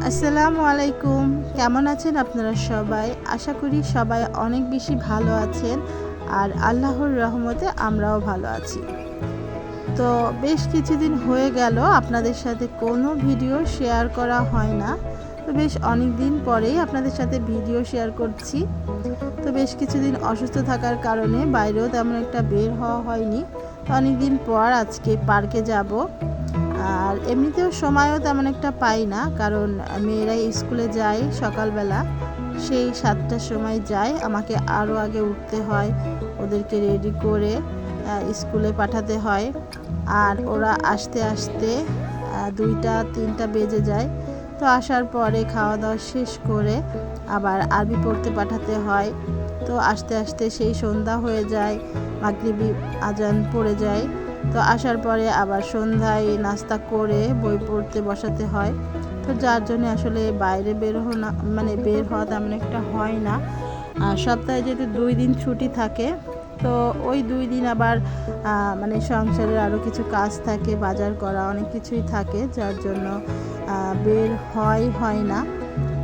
আসসালামু আলাইকুম। কেমন আছেন আপনারা সবাই? আশা করি সবাই অনেক বেশি ভালো আছেন আর আল্লাহর রহমতে আমরাও ভালো আছি। তো বেশ কিছুদিন হয়ে গেল আপনাদের সাথে কোনো ভিডিও শেয়ার করা হয় না। তো বেশ অনেক দিন পরেই আপনাদের সাথে ভিডিও শেয়ার করছি। তো বেশ কিছুদিন অসুস্থ থাকার কারণে বাইরেও তেমন একটা বের হওয়া হয়নি। তো অনেক দিন পর আজকে পার্কে যাব। আর এমনিতেও সময়ও তেমন একটা পাই না, কারণ মেয়েরাই স্কুলে যায় সকালবেলা, সেই 7টার সময় যায়, আমাকে আরও আগে উঠতে হয়, ওদেরকে রেডি করে স্কুলে পাঠাতে হয়। আর ওরা আসতে আসতে 2টা-3টা বেজে যায়। তো আসার পরে খাওয়া দাওয়া শেষ করে আবার আরবি পড়তে পাঠাতে হয়। তো আস্তে আস্তে সেই সন্ধ্যা হয়ে যায়, মাগরিবি আজান পড়ে যায়। তো আসার পরে আবার সন্ধ্যায় নাস্তা করে বই পড়তে বসাতে হয়। তো যার জন্য আসলে বাইরে বের হওয়া তেমন একটা হয় না। আর সপ্তাহে যেহেতু 2 দিন ছুটি থাকে, তো ওই 2 দিন আবার সংসারের আরও কিছু কাজ থাকে, বাজার করা অনেক কিছুই থাকে, যার জন্য বের হয় না।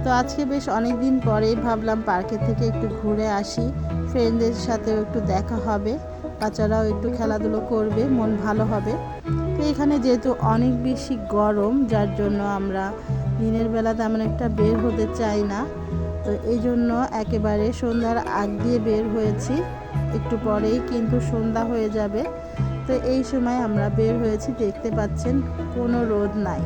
তো আজকে বেশ অনেক দিন পরেই ভাবলাম পার্কে থেকে একটু ঘুরে আসি, ফ্রেন্ডদের সাথেও একটু দেখা হবে, বাচ্চারাও একটু খেলাধুলো করবে, মন ভালো হবে। তো এখানে যেহেতু অনেক বেশি গরম, যার জন্য আমরা দিনের বেলা তেমন একটা বের হতে চাই না। তো এই জন্য একেবারে সন্ধ্যার আগ দিয়ে বের হয়েছি, একটু পরেই কিন্তু সন্ধ্যা হয়ে যাবে। তো এই সময় আমরা বের হয়েছি, দেখতে পাচ্ছেন কোনো রোদ নাই।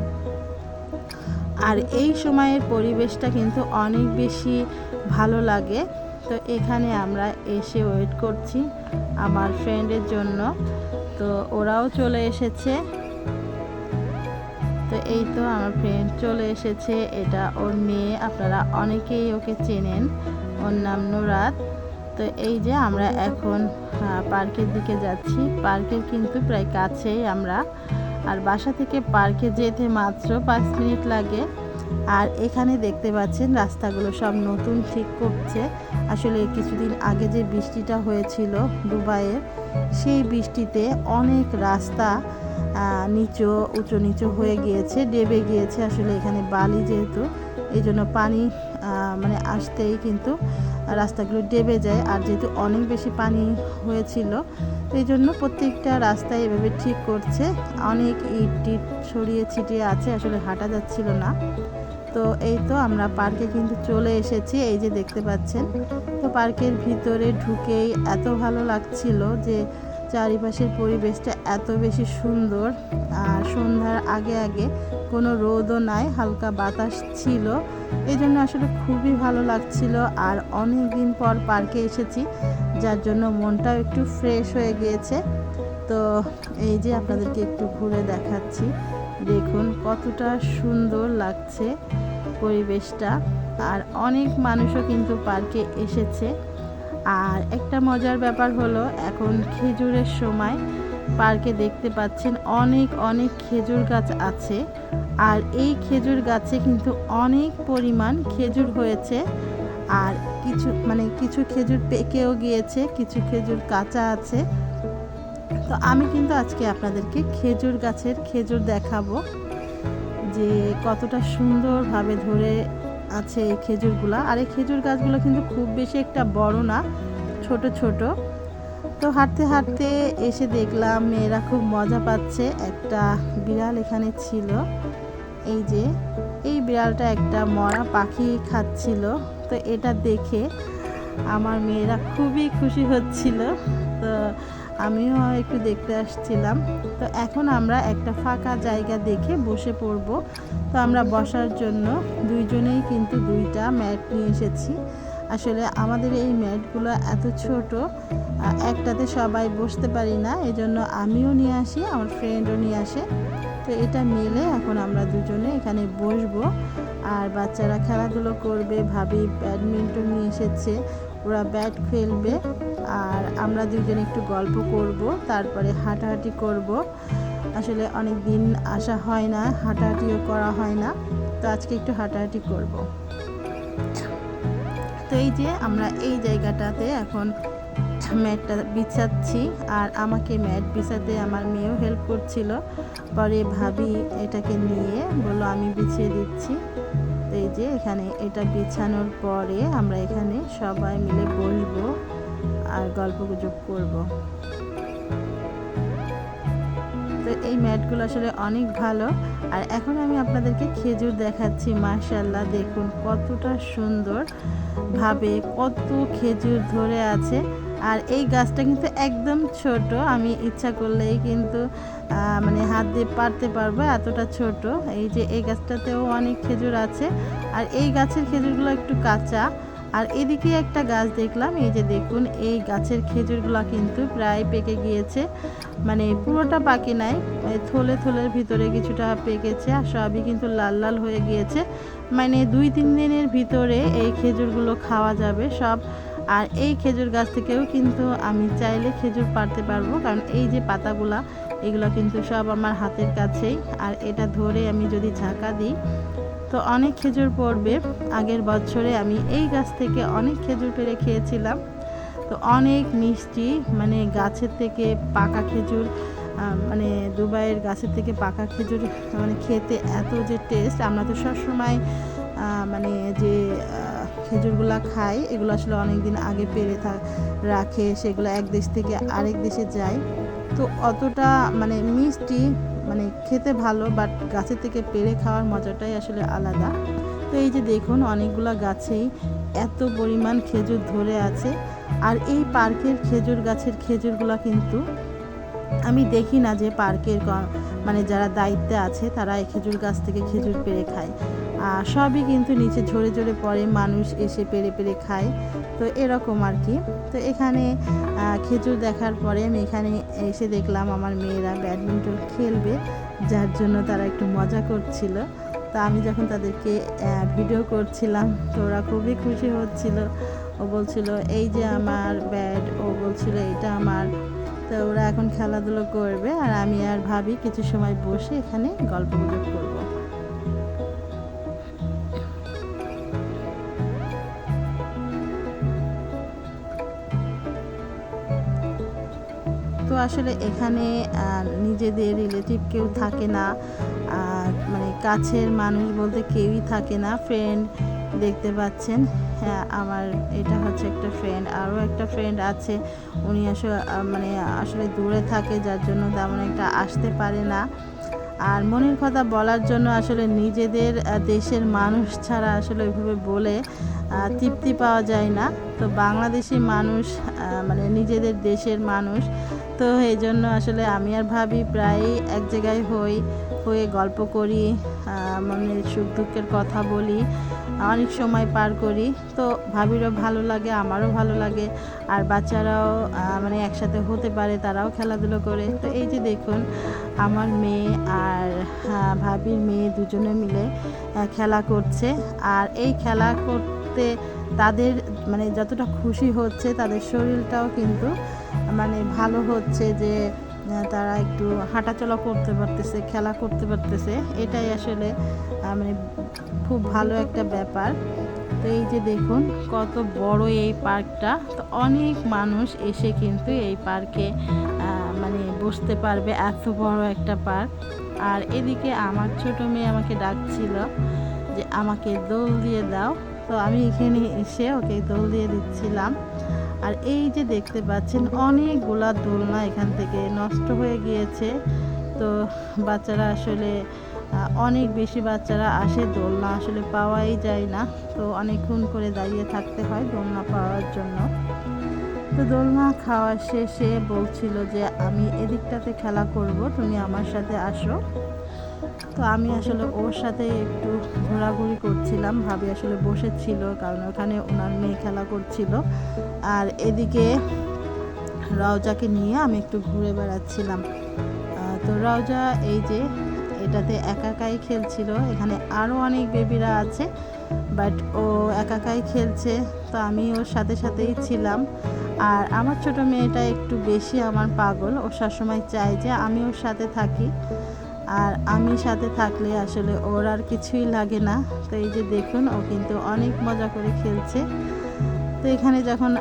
আর এই সময়ের পরিবেশটা কিন্তু অনেক বেশি ভালো লাগে। তো এখানে আমরা এসে ওয়েট করছি আমার ফ্রেন্ডের জন্য। তো ওরাও চলে এসেছে। তো এই তো আমার ফ্রেন্ড চলে এসেছে, এটা ওর মেয়ে, আপনারা অনেকেই ওকে চেনেন, ওর নাম নুরাত। তো এই যে আমরা এখন পার্কের দিকে যাচ্ছি। পার্কের কিন্তু প্রায় কাছেই আমরা, আর বাসা থেকে পার্কে যেতে মাত্র 5 মিনিট লাগে। আর এখানে দেখতে পাচ্ছেন রাস্তাগুলো সব নতুন ঠিক করছে। আসলে কিছুদিন আগে যে বৃষ্টিটা হয়েছিল দুবাইয়ে, সেই বৃষ্টিতে অনেক রাস্তা উঁচু নিচু হয়ে গিয়েছে, ডেবে গিয়েছে। আসলে এখানে বালি যেহেতু, এই জন্য পানি আসতেই কিন্তু রাস্তাগুলো ডেবে যায়। আর যেহেতু অনেক বেশি পানি হয়েছিল, এই জন্য প্রত্যেকটা রাস্তায় এভাবে ঠিক করছে। অনেক ইট টিট ছড়িয়ে ছিটিয়ে আছে, আসলে হাঁটা যাচ্ছিল না। তো এই তো আমরা পার্কে কিন্তু চলে এসেছি, এই যে দেখতে পাচ্ছেন। তো পার্কের ভিতরে ঢুকেই এত ভালো লাগছিল যে চারিপাশের পরিবেশটা এত বেশি সুন্দর। আর সন্ধ্যার আগে আগে কোনো রোদও নাই, হালকা বাতাস ছিল, এই জন্য আসলে খুবই ভালো লাগছিল। আর অনেক দিন পর পার্কে এসেছি, যার জন্য মনটাও একটু ফ্রেশ হয়ে গিয়েছে। তো এই যে আপনাদেরকে একটু ঘুরে দেখাচ্ছি, দেখুন কতটা সুন্দর লাগছে পরিবেশটা। আর অনেক মানুষও কিন্তু পার্কে এসেছে। আর একটা মজার ব্যাপার হলো, এখন খেজুরের সময়, পার্কে দেখতে পাচ্ছেন অনেক অনেক খেজুর গাছ আছে। আর এই খেজুর গাছে কিন্তু অনেক পরিমাণ খেজুর হয়েছে। আর কিছু খেজুর পেকেও গিয়েছে, কিছু খেজুর কাঁচা আছে। তো আমি কিন্তু আজকে আপনাদেরকে খেজুর গাছের খেজুর দেখাবো, যে কতটা সুন্দরভাবে ধরে আছে এই খেজুরগুলো। আর এই খেজুর গাছগুলো কিন্তু খুব বেশি একটা বড় না, ছোট ছোট। তো হাঁটতে হাঁটতে এসে দেখলাম মেয়েরা খুব মজা পাচ্ছে। একটা বিড়াল এখানে ছিল, এই যে এই বিড়ালটা একটা মরা পাখি খাচ্ছিল। তো এটা দেখে আমার মেয়েরা খুবই খুশি হচ্ছিল। তো আমিও একটু দেখতে আসছিলাম। তো এখন আমরা একটা ফাঁকা জায়গা দেখে বসে পড়ব। তো আমরা বসার জন্য দুইজনেই কিন্তু 2টা ম্যাট নিয়ে এসেছি। আসলে আমাদের এই ম্যাটগুলো এত ছোট, একটাতে সবাই বসতে পারি না, এজন্য আমিও নিয়ে আসি, আমার ফ্রেন্ডও নিয়ে আসে। তো এটা মিলে এখন আমরা দুজনে এখানে বসবো। আর বাচ্চারা খেলাধুলো করবে, ভাবি ব্যাডমিন্টন নিয়ে এসেছে, ওরা ব্যাট খেলবে। আর আমরা দুজনে একটু গল্প করব, তারপরে হাঁটাহাঁটি করব। আসলে অনেক দিন আসা হয় না, হাঁটাহাঁটিও করা হয় না, তো আজকে একটু হাঁটাহাঁটি করব। তো এই যে আমরা এই জায়গাটাতে এখন ম্যাটটা বিছাচ্ছি। আর আমাকে ম্যাট বিছাতে আমার মেয়েও হেল্প করছিল। পরে ভাবি এটাকে নিয়ে বললো আমি বিছিয়ে দিচ্ছি। যে এখানে এটা বিছানোর পরে আমরা এখানে সবাই মিলে বসবো আর গল্পগুজব করব। তো এই ম্যাটগুলো আসলে অনেক ভালো। আর এখন আমি আপনাদেরকে খেজুর দেখাচ্ছি। মাশাআল্লাহ, দেখুন কতটা সুন্দর ভাবে কত খেজুর ধরে আছে। আর এই গাছটা কিন্তু একদম ছোট, আমি ইচ্ছা করলেই কিন্তু মানে হাত দিয়ে পারতে পারবো, এতটা ছোট। এই যে এই গাছটাতেও অনেক খেজুর আছে, আর এই গাছের খেজুরগুলো একটু কাঁচা। আর এদিকে একটা গাছ দেখলাম, এই যে দেখুন এই গাছের খেজুরগুলো কিন্তু প্রায় পেকে গিয়েছে, মানে পুরোটা পাকে নাই, থলে থলের ভিতরে কিছুটা পেকেছে, আর সবই কিন্তু লাল লাল হয়ে গিয়েছে। মানে 2-3 দিনের ভিতরে এই খেজুরগুলো খাওয়া যাবে সব। আর এই খেজুর গাছ থেকেও কিন্তু আমি চাইলে খেজুর পাড়তে পারবো, কারণ এই যে পাতাগুলা এগুলো কিন্তু সব আমার হাতের কাছেই। আর এটা ধরে আমি যদি ঝাঁকা দিই তো অনেক খেজুর পড়বে। আগের বছরে আমি এই গাছ থেকে অনেক খেজুর পেড়ে খেয়েছিলাম, তো অনেক মিষ্টি, মানে গাছের থেকে পাকা খেজুর, মানে দুবাইয়ের গাছের থেকে পাকা খেজুর মানে খেতে এত যে টেস্ট। আমরা তো সবসময় মানে যে খেজুরগুলা খাই এগুলো আসলে অনেক দিন আগে পেড়ে রাখে, সেগুলো এক দেশ থেকে আরেক দেশে যায়, তো অতটা মানে মিষ্টি, মানে খেতে ভালো, বাট গাছের থেকে পেড়ে খাওয়ার মজাটাই আসলে আলাদা। তো এই যে দেখুন অনেকগুলো গাছেই এত পরিমাণ খেজুর ধরে আছে। আর এই পার্কের খেজুর গাছের খেজুরগুলো কিন্তু আমি দেখি না যে পার্কের মানে যারা দায়িত্বে আছে তারা এই খেজুর গাছ থেকে খেজুর পেড়ে খায়, সবই কিন্তু নিচে ঝরে ঝরে পড়ে, মানুষ এসে পেড়ে পেড়ে খায়, তো এরকম আর কি। তো এখানে খেজুর দেখার পরে আমি এখানে এসে দেখলাম আমার মেয়েরা ব্যাডমিন্টন খেলবে, যার জন্য তারা একটু মজা করছিল। তো আমি যখন তাদেরকে ভিডিও করছিলাম তো ওরা খুবই খুশি হচ্ছিল। ও বলছিল এই যে আমার ব্যাট, ও বলছিল এটা আমার। তো ওরা এখন খেলাধুলো করবে, আর আমি আর ভাবি কিছু সময় বসে এখানে গল্পগুজব করব। তো আসলে এখানে নিজেদের রিলেটিভ কেউ থাকে না, মানে কাছের মানুষ বলতে কেউই থাকে না। ফ্রেন্ড দেখতে পাচ্ছেন, হ্যাঁ আমার এটা হচ্ছে একটা ফ্রেন্ড, আরও একটা ফ্রেন্ড আছে, উনি আসলে দূরে থাকে, যার জন্য তেমন একটা আসতে পারে না। আর মনের কথা বলার জন্য আসলে নিজেদের দেশের মানুষ ছাড়া আসলে ওইভাবে বলে তৃপ্তি পাওয়া যায় না। তো বাংলাদেশি মানুষ মানে নিজেদের দেশের মানুষ, তো এই জন্য আসলে আমি আর ভাবি প্রায় এক জায়গায় হয়ে গল্প করি, মনের সুখ দুঃখের কথা বলি, অনেক সময় পার করি। তো ভাবিরও ভালো লাগে, আমারও ভালো লাগে, আর বাচ্চারাও মানে একসাথে হতে পারে, তারাও খেলাধুলো করে। তো এই যে দেখুন আমার মেয়ে আর ভাবির মেয়ে দুজনে মিলে খেলা করছে, আর এই খেলা করতে তাদের মানে যতটা খুশি হচ্ছে, তাদের শরীরটাও কিন্তু মানে ভালো হচ্ছে, যে তারা একটু হাঁটাচলা করতে পারতেছে, খেলা করতে পারতেছে, এটাই আসলে মানে খুব ভালো একটা ব্যাপার। তো এই যে দেখুন কত বড় এই পার্কটা, তো অনেক মানুষ এসে কিন্তু এই পার্কে মানে বসতে পারবে, এত বড় একটা পার্ক। আর এদিকে আমার ছোট মেয়ে আমাকে ডাকছিল যে আমাকে দোল দিয়ে দাও, তো আমি এখানে এসে ওকে দোল দিয়ে দিচ্ছিলাম। আর এই যে দেখতে পাচ্ছেন অনেকগুলা দোলনা এখান থেকে নষ্ট হয়ে গিয়েছে, তো বাচ্চারা আসলে অনেক বেশি বাচ্চারা আসে, দোলনা আসলে পাওয়াই যায় না, তো অনেকক্ষণ করে দাঁড়িয়ে থাকতে হয় দোলনা পাওয়ার জন্য। তো দোলনা খাওয়া শেষে বলছিল যে আমি এদিকটাতে খেলা করব, তুমি আমার সাথে আসো। তো আমি আসলে ওর সাথে একটু ঘোরাঘুরি করছিলাম, ভাবি আসলে বসেছিল কারণ ওখানে ওনার মেয়ে খেলা করছিল, আর এদিকে রওজাকে নিয়ে আমি একটু ঘুরে বেড়াচ্ছিলাম। তো রওজা এই যে এটাতে একাকাই খেলছিল, এখানে আরও অনেক বেবিরা আছে, বাট ও একাকাই খেলছে, তো আমি ওর সাথে সাথেই ছিলাম। আর আমার ছোট মেয়েটা একটু বেশি আমার পাগল, ও সবসময় চায় যে আমি ওর সাথে থাকি, আর আমি সাথে থাকলে আসলে ওর আর কিছুই লাগে না। তো এই যে দেখুন ও কিন্তু অনেক মজা করে খেলছে। তো এখানে যখন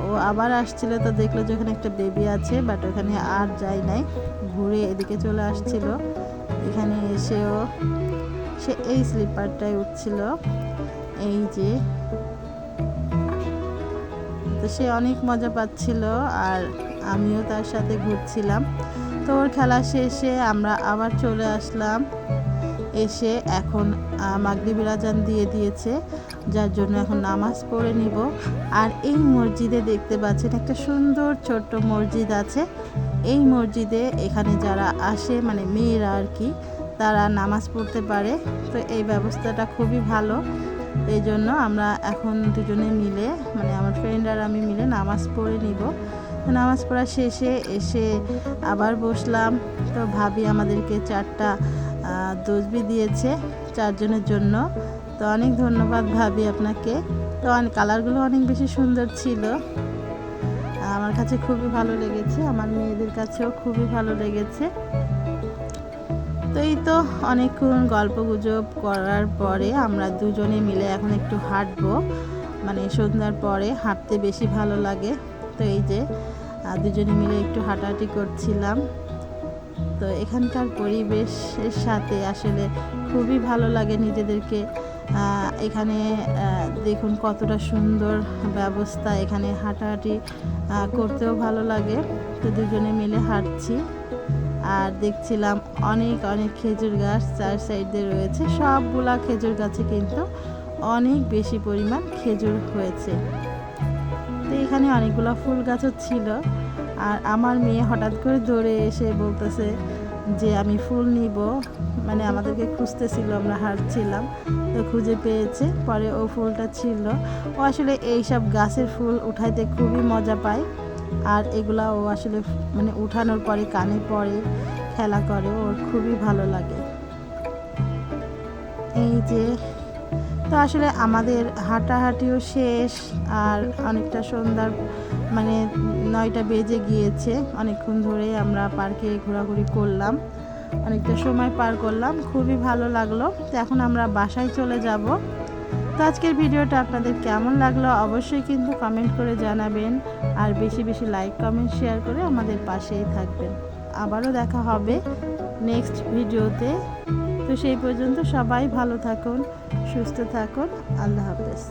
ও আবার আসছিল তো দেখলো যে ওখানে একটা বেবি আছে, বাট ওখানে আর যায় নাই, ঘুরে এদিকে চলে আসছিল। এখানে এসেও সে এই স্লিপারটায় উঠছিল। এই যে, তো সে অনেক মজা পাচ্ছিল আর আমিও তার সাথে ঘুরছিলাম। তো ওর খেলা শেষে আমরা আবার চলে আসলাম। এসে এখন মাগরিবের আজান দিয়ে দিয়েছে, যার জন্য এখন নামাজ পড়ে নিব। আর এই মসজিদে দেখতে পাচ্ছেন একটা সুন্দর ছোট্ট মসজিদ আছে। এই মসজিদে এখানে যারা আসে মানে মেয়েরা আর কি, তারা নামাজ পড়তে পারে। তো এই ব্যবস্থাটা খুবই ভালো। এই জন্য আমরা এখন দুজনে মিলে মানে আমার ফ্রেন্ড আর আমি মিলে নামাজ পড়ে নিব। নামাজ পড়া শেষে এসে আবার বসলাম। তো ভাবি আমাদেরকে 4টা তসবিহ দিয়েছে 4 জনের জন্য। তো অনেক ধন্যবাদ ভাবি আপনাকে। তো কালারগুলো অনেক বেশি সুন্দর ছিল, আমার কাছে খুবই ভালো লেগেছে, আমার মেয়েদের কাছেও খুবই ভালো লেগেছে। তো এই তো অনেকক্ষণ গল্প গুজব করার পরে আমরা দুজনে মিলে এখন একটু হাঁটবো, মানে সন্ধ্যার পরে হাঁটতে বেশি ভালো লাগে। তো এই যে দুজনে মিলে একটু হাঁটাহাঁটি করছিলাম। তো এখানকার পরিবেশের সাথে আসলে খুবই ভালো লাগে নিজেদেরকে। এখানে দেখুন কতটা সুন্দর ব্যবস্থা, এখানে হাঁটাহাঁটি করতেও ভালো লাগে। তো দুজনে মিলে হাঁটছি আর দেখছিলাম অনেক অনেক খেজুর গাছ 4 সাইডে রয়েছে। সবগুলা খেজুর গাছে কিন্তু অনেক বেশি পরিমাণ খেজুর হয়েছে। তো এখানে অনেকগুলো ফুল গাছও ছিল। আর আমার মেয়ে হঠাৎ করে দৌড়ে এসে বলতেছে যে আমি ফুল নিব, মানে আমাদেরকে খুঁজতেছিল, আমরা হাঁটছিলাম তো খুঁজে পেয়েছে। পরে ও ফুলটা ছিল। ও আসলে এইসব গাছের ফুল উঠাইতে খুবই মজা পায়। আর এগুলা ও আসলে মানে উঠানোর পরে কানে পড়ে, খেলা করে, ওর খুবই ভালো লাগে। এই যে, তো আসলে আমাদের হাঁটাহাঁটিও শেষ আর অনেকটা সন্ধ্যার মানে 9টা বেজে গিয়েছে। অনেকক্ষণ ধরে আমরা পার্কে ঘোরাঘুরি করলাম, অনেকটা সময় পার করলাম, খুবই ভালো লাগলো। তো এখন আমরা বাসায় চলে যাব। তো আজকের ভিডিওটা আপনাদের কেমন লাগলো অবশ্যই কিন্তু কমেন্ট করে জানাবেন। আর বেশি বেশি লাইক কমেন্ট শেয়ার করে আমাদের পাশেই থাকবেন। আবারও দেখা হবে নেক্সট ভিডিওতে। তো সেই পর্যন্ত সবাই ভালো থাকুন, সুস্থ থাকুন। আল্লাহ হাফেজ।